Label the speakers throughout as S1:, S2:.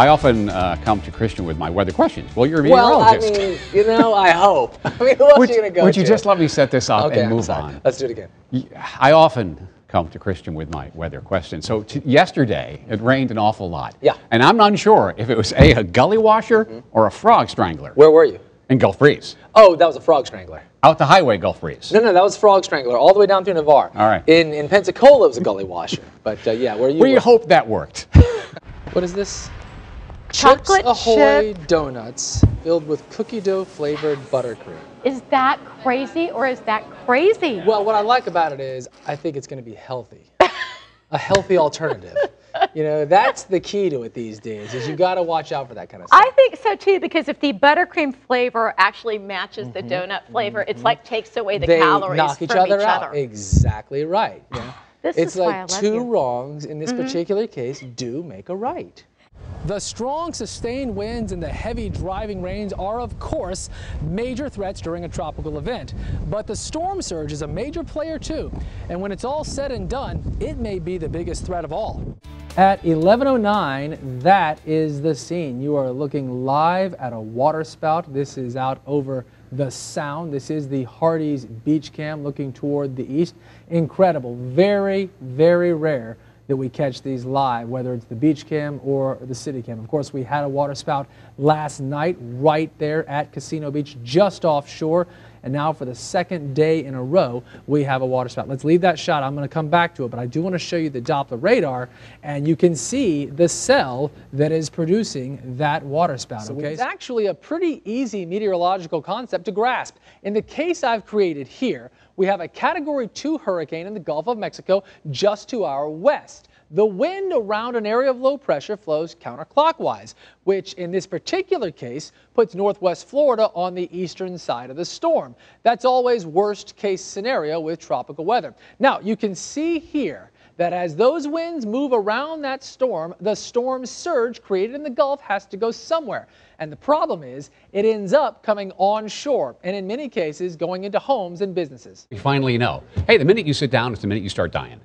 S1: I often come to Christian with my weather questions. Well, you're a
S2: Well,
S1: meteorologist.
S2: I mean, you know, I hope. I mean, who else are you going to go
S1: Would you
S2: to?
S1: just let me set this up
S2: Okay,
S1: and
S2: I'm
S1: move
S2: sorry.
S1: on?
S2: Let's do it again.
S1: I often come to Christian with my weather questions. So yesterday, it rained an awful lot.
S2: Yeah.
S1: And I'm unsure if it was a gully washer or a frog strangler.
S2: Where were you?
S1: In Gulf Breeze.
S2: Oh, that was a frog strangler.
S1: Out the highway, Gulf Breeze.
S2: No, that was frog strangler, all the way down through Navarre.
S1: All right.
S2: In Pensacola, it was a gully washer. But yeah, where you
S1: We
S2: were.
S1: hope that worked.
S2: What is this?
S3: Chocolate
S2: Chips Ahoy
S3: chip.
S2: donuts filled with cookie dough flavored buttercream.
S3: Is that crazy or is that crazy?
S2: Well, what I like about it is I think it's going to be healthy. A healthy alternative. You know, that's the key to it these days, is you got to watch out for that kind of stuff.
S3: I think so too, because if the buttercream flavor actually matches the donut flavor, it's like takes away the
S2: they
S3: calories
S2: knock each
S3: from
S2: other
S3: each
S2: out.
S3: other.
S2: Exactly right. Yeah.
S3: This
S2: It's
S3: is why I
S2: like
S3: love
S2: two
S3: you.
S2: wrongs in this particular case do make a right. The strong, sustained winds and the heavy driving rains are, of course, major threats during a tropical event. But the storm surge is a major player, too. And when it's all said and done, it may be the biggest threat of all. At 11:09, that is the scene. You are looking live at a waterspout. This is out over the Sound. This is the Hardee's Beach Cam looking toward the east. Incredible. Very, very rare that we catch these live, whether it's the beach cam or the city cam. Of course, we had a waterspout last night right there at Casino Beach, just offshore. And now for the second day in a row, we have a waterspout. Let's leave that shot. I'm going to come back to it, but I do want to show you the Doppler radar, and you can see the cell that is producing that waterspout. So it's actually a pretty easy meteorological concept to grasp. In the case I've created here, we have a Category 2 hurricane in the Gulf of Mexico just to our west. The wind around an area of low pressure flows counterclockwise, which in this particular case puts northwest Florida on the eastern side of the storm. That's always worst case scenario with tropical weather. Now, you can see here that as those winds move around that storm, the storm surge created in the Gulf has to go somewhere. And the problem is it ends up coming onshore and in many cases going into homes and businesses.
S1: We finally know. Hey, the minute you sit down is the minute you start dying.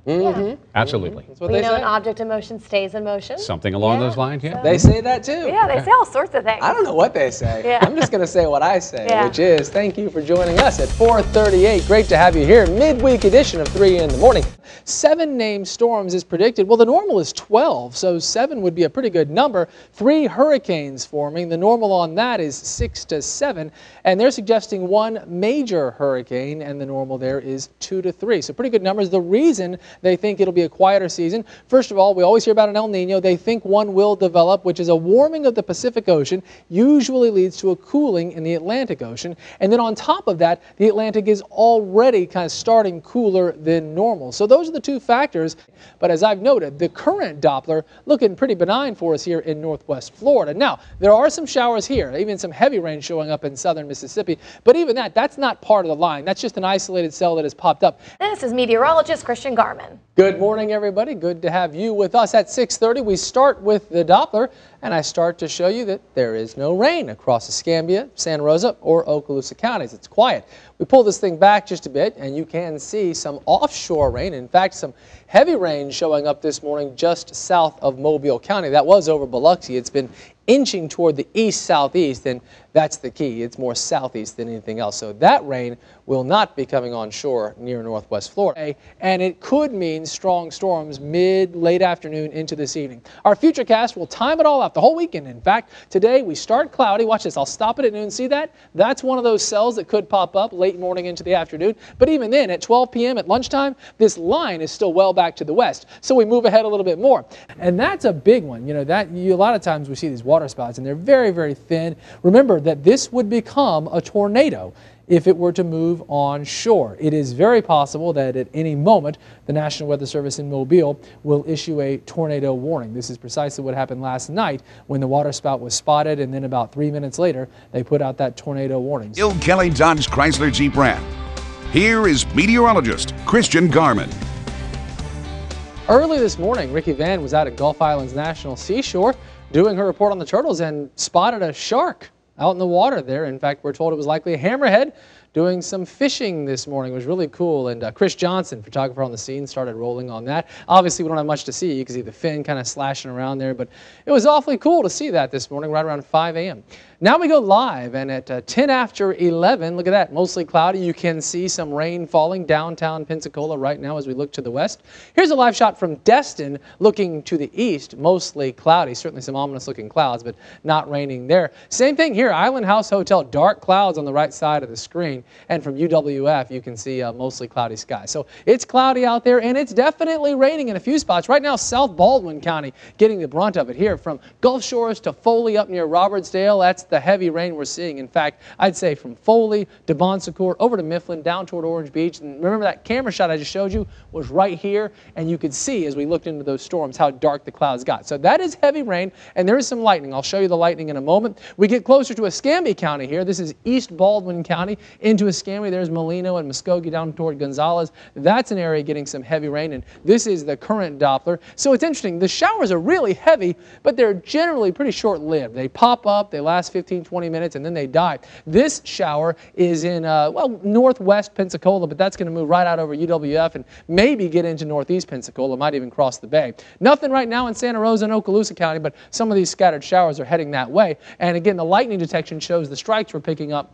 S1: Absolutely.
S2: That's what
S4: We
S2: they
S4: know
S2: say.
S4: an object in motion stays in motion.
S1: Something along those lines, yeah.
S2: They say that too.
S4: Yeah, they say all sorts of things.
S2: I don't know what they say.
S4: Yeah.
S2: I'm just going to say what I say,
S4: Yeah.
S2: which is thank you for joining us at 4:38. Great to have you here. Midweek edition of 3 in the morning. 7 named storms is predicted. Well, the normal is 12, so 7 would be a pretty good number. 3 hurricanes forming. The normal on that is 6 to 7, and they're suggesting 1 major hurricane, and the normal there is 2 to 3. So pretty good numbers. The reason they think it'll be a quieter season, first of all, we always hear about an El Nino. They think one will develop, which is a warming of the Pacific Ocean, usually leads to a cooling in the Atlantic Ocean. And then on top of that, the Atlantic is already kind of starting cooler than normal. So those are the 2 factors. But as I've noted, the current Doppler looking pretty benign for us here in northwest Florida. Now, there are some showers here, even some heavy rain showing up in southern Mississippi. But even that's not part of the line. That's just an isolated cell that has popped up.
S4: This is meteorologist Christian Garman.
S2: Good morning, everybody. Good to have you with us at 6:30. We start with the Doppler, and I start to show you that there is no rain across Escambia, Santa Rosa, or Okaloosa counties. It's quiet. We pull this thing back just a bit, and you can see some offshore rain. In fact, some heavy rain showing up this morning just south of Mobile County. That was over Biloxi. It's been inching toward the east-southeast, and that's the key. It's more southeast than anything else. So that rain will not be coming on shore near northwest Florida, and it could mean strong storms late afternoon into this evening. Our futurecast will time it all out the whole weekend. In fact, today we start cloudy. Watch this. I'll stop it at noon. See that? That's one of those cells that could pop up late morning into the afternoon. But even then, at 12 p.m. at lunchtime, this line is still well back to the west. So we move ahead a little bit more. And that's a big one. You know, a lot of times we see these waterspouts, and they're very, very thin. Remember that this would become a tornado if it were to move on shore. It is very possible that at any moment the National Weather Service in Mobile will issue a tornado warning. This is precisely what happened last night when the waterspout was spotted, and then about 3 minutes later they put out that tornado warning.
S5: Bill Kelly Dodge Chrysler Jeep Ram. Here is meteorologist Christian Garman.
S2: Early this morning, Ricky Van was out at Gulf Islands National Seashore doing her report on the turtles and spotted a shark out in the water there. In fact, we're told it was likely a hammerhead doing some fishing this morning. It was really cool, and Chris Johnson, photographer on the scene, started rolling on that. Obviously, we don't have much to see. You can see the fin kind of slashing around there, but it was awfully cool to see that this morning right around 5 a.m. Now we go live, and at 10 after 11, look at that, mostly cloudy. You can see some rain falling downtown Pensacola right now as we look to the west. Here's a live shot from Destin looking to the east, mostly cloudy. Certainly some ominous looking clouds, but not raining there. Same thing here, Island House Hotel, dark clouds on the right side of the screen. And from UWF, you can see mostly cloudy skies. So it's cloudy out there, and it's definitely raining in a few spots. Right now, South Baldwin County getting the brunt of it here. From Gulf Shores to Foley up near Robertsdale, that's the heavy rain we're seeing. In fact, I'd say from Foley to Bon Secour over to Mifflin down toward Orange Beach. And remember that camera shot I just showed you was right here, and you could see as we looked into those storms how dark the clouds got. So that is heavy rain, and there is some lightning. I'll show you the lightning in a moment. We get closer to Escambia County here. This is East Baldwin County into Escambia. There's Molino and Muskogee down toward Gonzales. That's an area getting some heavy rain, and this is the current Doppler. So it's interesting. The showers are really heavy, but they're generally pretty short-lived. They pop up, they last 15-20 minutes, and then they die. This shower is in, well, northwest Pensacola, but that's going to move right out over UWF and maybe get into northeast Pensacola, might even cross the bay. Nothing right now in Santa Rosa and Okaloosa County, but some of these scattered showers are heading that way. And again, the lightning detection shows the strikes we're picking up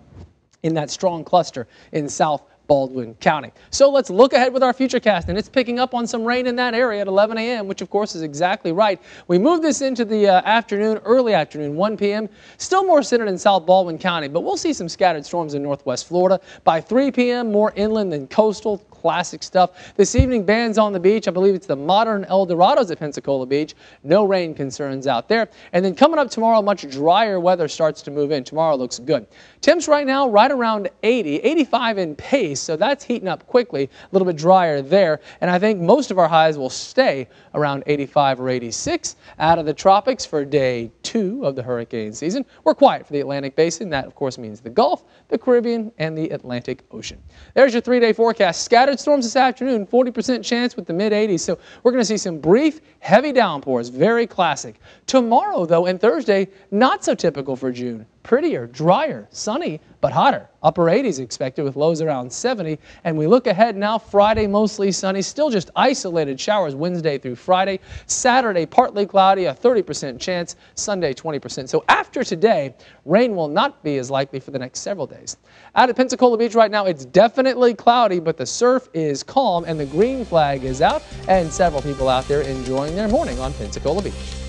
S2: in that strong cluster in South Baldwin County. So let's look ahead with our futurecast, and it's picking up on some rain in that area at 11 a.m., which of course is exactly right. We move this into the afternoon, early afternoon, 1 p.m. Still more centered in South Baldwin County, but we'll see some scattered storms in northwest Florida. By 3 p.m., more inland than coastal. Classic stuff. This evening, bands on the beach. I believe it's the modern El Dorados at Pensacola Beach. No rain concerns out there. And then coming up tomorrow, much drier weather starts to move in. Tomorrow looks good. Temps right now right around 80, 85 in Pace, so that's heating up quickly. A little bit drier there. And I think most of our highs will stay around 85 or 86. Out of the tropics for day 2 of the hurricane season. We're quiet for the Atlantic Basin. That, of course, means the Gulf, the Caribbean, and the Atlantic Ocean. There's your 3-day forecast. Scattered storms this afternoon, 40% chance with the mid-80s. So we're going to see some brief, heavy downpours. Very classic. Tomorrow, though, and Thursday, not so typical for June. Prettier, drier, sunny, but hotter. Upper 80s expected with lows around 70. And we look ahead now, Friday mostly sunny, still just isolated showers Wednesday through Friday. Saturday partly cloudy, a 30% chance. Sunday 20%. So after today, rain will not be as likely for the next several days. Out at Pensacola Beach right now, it's definitely cloudy, but the surf is calm and the green flag is out, and several people out there enjoying their morning on Pensacola Beach.